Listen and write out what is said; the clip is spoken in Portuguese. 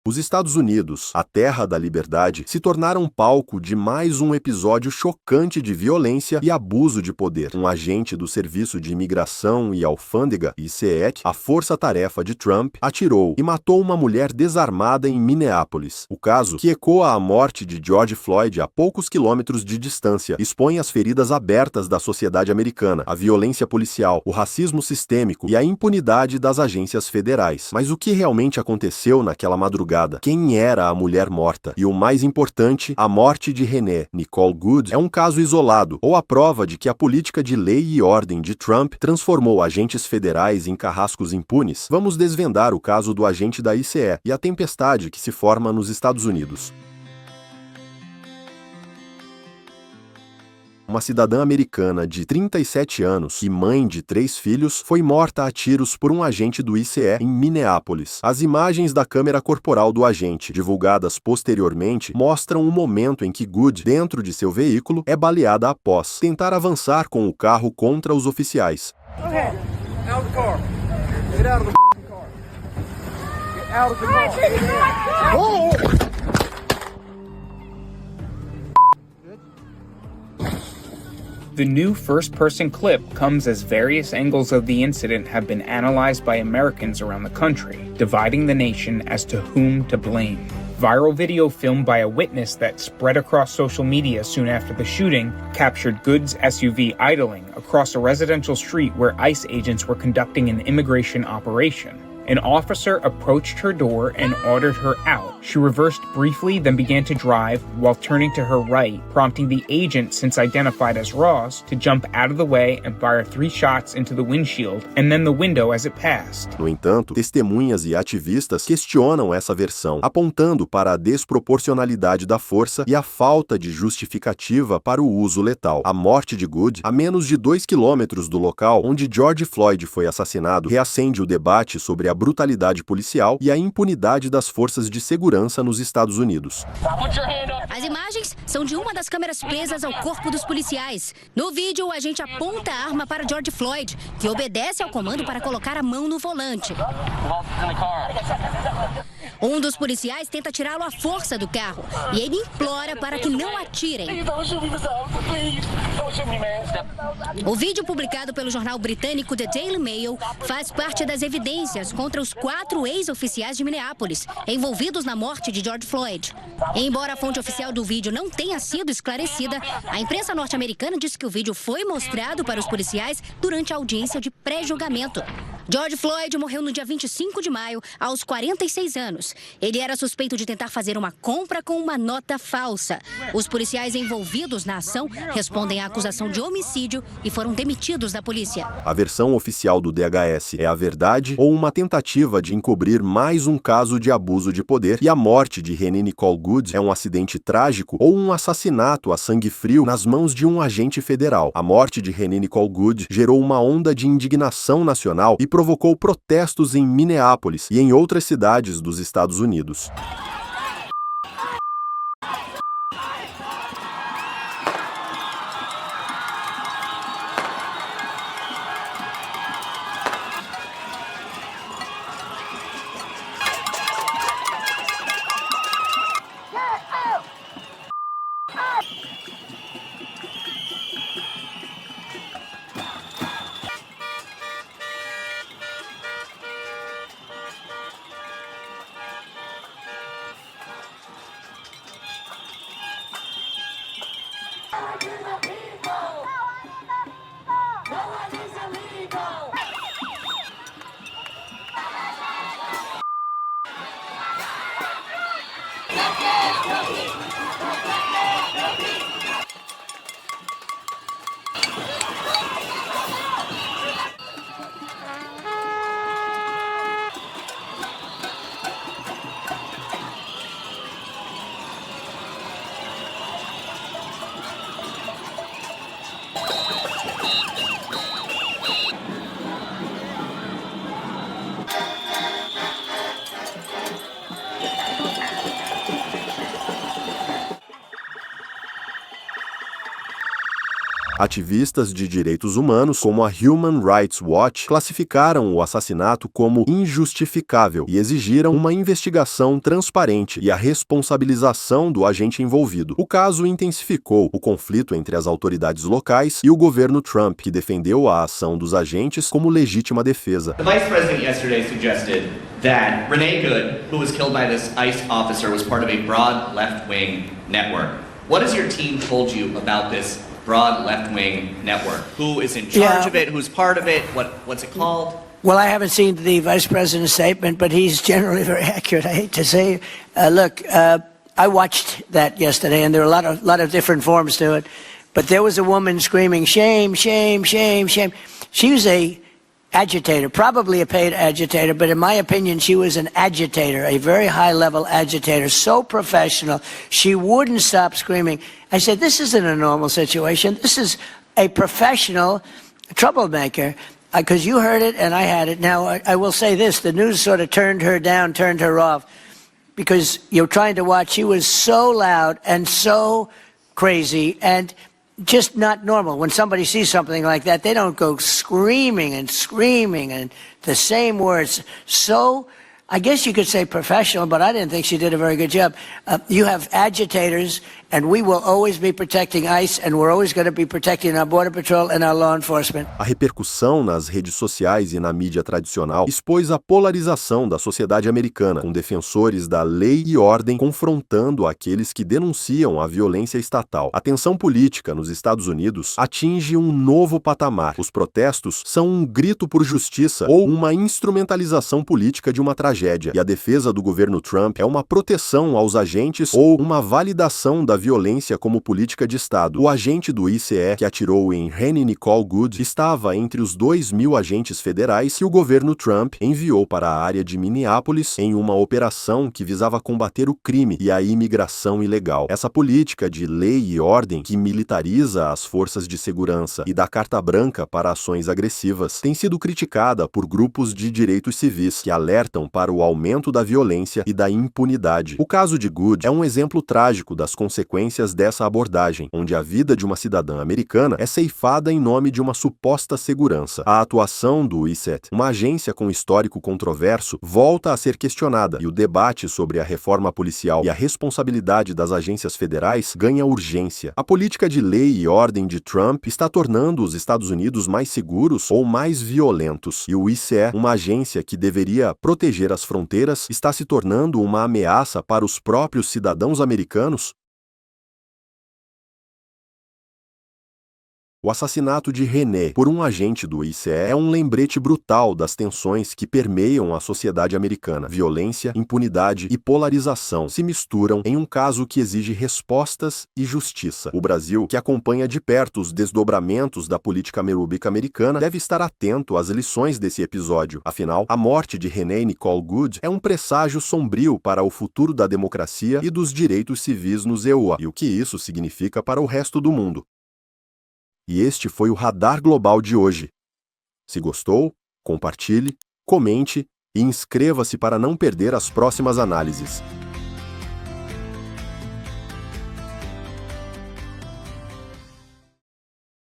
Os Estados Unidos, a terra da liberdade, se tornaram palco de mais um episódio chocante de violência e abuso de poder. Um agente do Serviço de Imigração e Alfândega, ICE, a força-tarefa de Trump, atirou e matou uma mulher desarmada em Minneapolis. O caso, que ecoa a morte de George Floyd a poucos quilômetros de distância, expõe as feridas abertas da sociedade americana, a violência policial, o racismo sistêmico e a impunidade das agências federais. Mas o que realmente aconteceu naquela madrugada? Quem era a mulher morta? E o mais importante, a morte de Renee Nicole Goode é um caso isolado, ou a prova de que a política de lei e ordem de Trump transformou agentes federais em carrascos impunes? Vamos desvendar o caso do agente da ICE e a tempestade que se forma nos Estados Unidos. Uma cidadã americana de 37 anos e mãe de 3 filhos foi morta a tiros por um agente do ICE em Minneapolis. As imagens da câmera corporal do agente, divulgadas posteriormente, mostram o momento em que Goode, dentro de seu veículo, é baleada após tentar avançar com o carro contra os oficiais. The new first-person clip comes as various angles of the incident have been analyzed by Americans around the country, dividing the nation as to whom to blame. Viral video filmed by a witness that spread across social media soon after the shooting captured Goode's SUV idling across a residential street where ICE agents were conducting an immigration operation. An officer approached her door and ordered her out. She reversed briefly, then began to drive while turning to her right, prompting the agent, since identified as Ross, to jump out of the way and fire 3 shots into the windshield and then the window as it passed. No entanto, testemunhas e ativistas questionam essa versão, apontando para a desproporcionalidade da força e a falta de justificativa para o uso letal. A morte de Goode, a menos de 2 quilômetros do local onde George Floyd foi assassinado, reacende o debate sobre a brutalidade policial e a impunidade das forças de segurança nos Estados Unidos. As imagens são de uma das câmeras presas ao corpo dos policiais. No vídeo, o agente aponta a arma para George Floyd, que obedece ao comando para colocar a mão no volante. Um dos policiais tenta tirá-lo à força do carro e ele implora para que não atirem. O vídeo publicado pelo jornal britânico The Daily Mail faz parte das evidências contra os 4 ex-oficiais de Minneapolis envolvidos na morte de George Floyd. Embora a fonte oficial do vídeo não tenha sido esclarecida, a imprensa norte-americana disse que o vídeo foi mostrado para os policiais durante a audiência de pré-julgamento. George Floyd morreu no dia 25 de maio, aos 46 anos. Ele era suspeito de tentar fazer uma compra com uma nota falsa. Os policiais envolvidos na ação respondem à acusação de homicídio e foram demitidos da polícia. A versão oficial do DHS é a verdade ou uma tentativa de encobrir mais um caso de abuso de poder, e a morte de Renee Nicole Goode é um acidente trágico ou um assassinato a sangue frio nas mãos de um agente federal. A morte de Renee Nicole Goode gerou uma onda de indignação nacional e provocou protestos em Minneapolis e em outras cidades dos Estados Unidos. Ativistas de direitos humanos, como a Human Rights Watch, classificaram o assassinato como injustificável e exigiram uma investigação transparente e a responsabilização do agente envolvido. O caso intensificou o conflito entre as autoridades locais e o governo Trump, que defendeu a ação dos agentes como legítima defesa. The Vice President yesterday suggested that Renee Good, who was killed by this ICE officer, was part of a broad left-wing network. What has your team told you about this broad left-wing network? Who is in charge of it? Who's part of it? What's it called? Well, I haven't seen the Vice President's statement, but he's generally very accurate. I hate to say, I watched that yesterday, and there are a lot of different forms to it. But there was a woman screaming, "Shame, shame, shame, shame." She was a agitator, probably a paid agitator, but in my opinion, she was an agitator, a very high-level agitator, so professional. She wouldn't stop screaming. I said, this isn't a normal situation. This is a professional troublemaker. Because you heard it and I had it. Now, I will say this, the news sort of turned her down, turned her off, because you're trying to watch. She was so loud and so crazy and just not normal. When somebody sees something like that, they don't go screaming and the same words. So, I guess you could say professional, but I didn't think she did a very good job. You have agitators, and we will always be protecting ICE, and we're always going to be protecting our Border Patrol and our law enforcement. A repercussão nas redes sociais e na mídia tradicional expôs a polarização da sociedade americana, com defensores da lei e ordem confrontando aqueles que denunciam a violência estatal. A tensão política nos Estados Unidos atinge um novo patamar. Os protestos são um grito por justiça ou uma instrumentalização política de uma tragédia. E a defesa do governo Trump é uma proteção aos agentes ou uma validação da violência como política de Estado. O agente do ICE que atirou em Renee Nicole Good estava entre os 2.000 agentes federais que o governo Trump enviou para a área de Minneapolis em uma operação que visava combater o crime e a imigração ilegal. Essa política de lei e ordem que militariza as forças de segurança e dá carta branca para ações agressivas tem sido criticada por grupos de direitos civis que alertam para o aumento da violência e da impunidade. O caso de Good é um exemplo trágico das consequências dessa abordagem, onde a vida de uma cidadã americana é ceifada em nome de uma suposta segurança. A atuação do ICE, uma agência com histórico controverso, volta a ser questionada e o debate sobre a reforma policial e a responsabilidade das agências federais ganha urgência. A política de lei e ordem de Trump está tornando os Estados Unidos mais seguros ou mais violentos, e o ICE, uma agência que deveria proteger as fronteiras, está se tornando uma ameaça para os próprios cidadãos americanos? O assassinato de Renee por um agente do ICE é um lembrete brutal das tensões que permeiam a sociedade americana. Violência, impunidade e polarização se misturam em um caso que exige respostas e justiça. O Brasil, que acompanha de perto os desdobramentos da política pública americana, deve estar atento às lições desse episódio. Afinal, a morte de Renee Nicole Good é um presságio sombrio para o futuro da democracia e dos direitos civis nos EUA, e o que isso significa para o resto do mundo. E este foi o Radar Global de hoje. Se gostou, compartilhe, comente e inscreva-se para não perder as próximas análises.